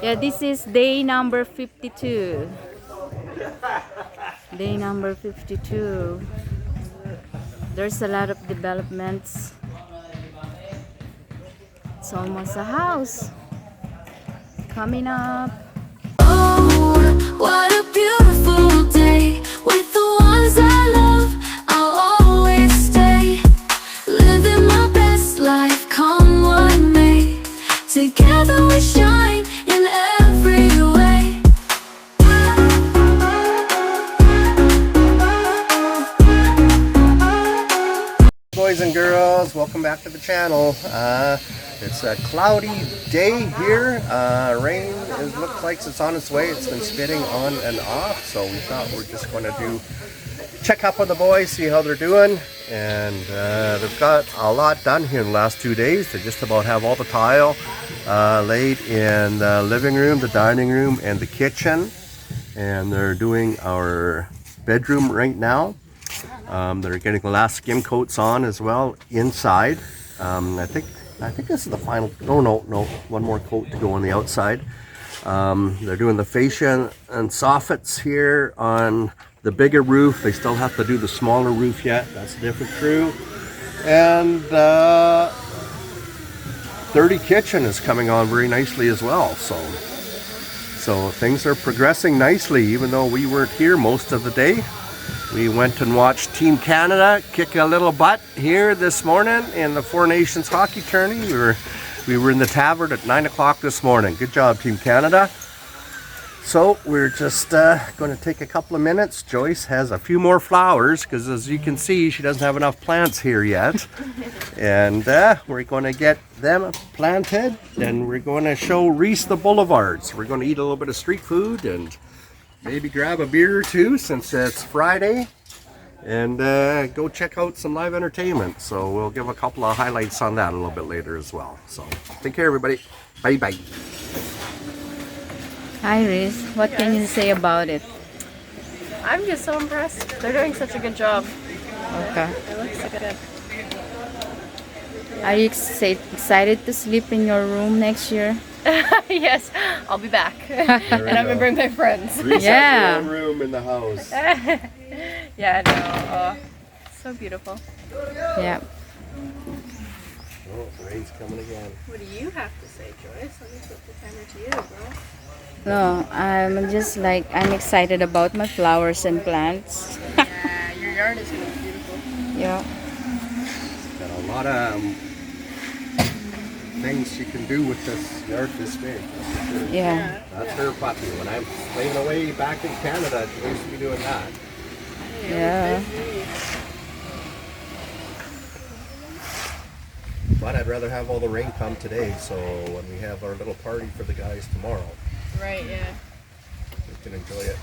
Yeah, this is day number 52. Day number 52. There's a lot of developments. It's almost a house coming up. Oh, what a beautiful day. With the ones I love, I'll always stay. Living my best life, come what may. Together we shine in every way. Boys and girls, welcome back to the channel. It's a cloudy day here. Rain looks like it's on its way. It's been spitting on and off, so we thought we're just going to check up on the boys, see how they're doing. And they've got a lot done here in the last 2 days. They just about have all the tile laid in the living room, the dining room, and the kitchen. And they're doing our bedroom right now. They're getting the last skim coats on as well inside. I think this is the final. No, one more coat to go on the outside. They're doing the fascia and soffits here on the bigger roof. They still have to do the smaller roof yet. That's a different crew. And dirty kitchen is coming on very nicely as well. So things are progressing nicely, even though we weren't here most of the day. We went and watched Team Canada kick a little butt here this morning in the Four Nations hockey tourney. We were in the tavern at 9 o'clock this morning. Good job, Team Canada. So we're just going to take a couple of minutes. Joyce has a few more flowers because, as you can see, she doesn't have enough plants here yet. And we're going to get them planted. Then we're going to show Reese the boulevards. We're going to eat a little bit of street food and maybe grab a beer or two since it's Friday, and go check out some live entertainment. So we'll give a couple of highlights on that a little bit later as well. So take care, everybody. Bye bye. Hi, Riz. What can you say about it? I'm just so impressed. They're doing such a good job. Okay. It looks so good. Are you excited to sleep in your room next year? Yes, I'll be back. And I'm gonna bring my friends. Reese Yeah. has her own room in the house. Yeah, I know. Oh, so beautiful. Yeah. Oh, the rain's coming again. What do you have to say, Joyce? Let me flip the camera to you, bro. No, I'm just like, I'm excited about my flowers and plants. Yeah, your yard is really beautiful. Yeah. Got a lot of things you can do with this yard this big. That's for sure. Yeah. That's her puppy. When I'm playing away back in Canada, she used to be doing that. Yeah. But I'd rather have all the rain come today, so when we have our little party for the guys tomorrow, Right, yeah. we can enjoy it.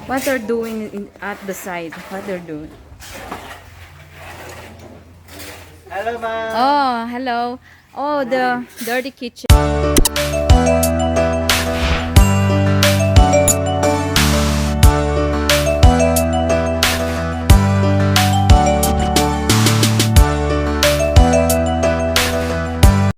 What they're doing at the side? What they're doing? Hello, ma'am. Oh, hello. Oh, the dirty kitchen.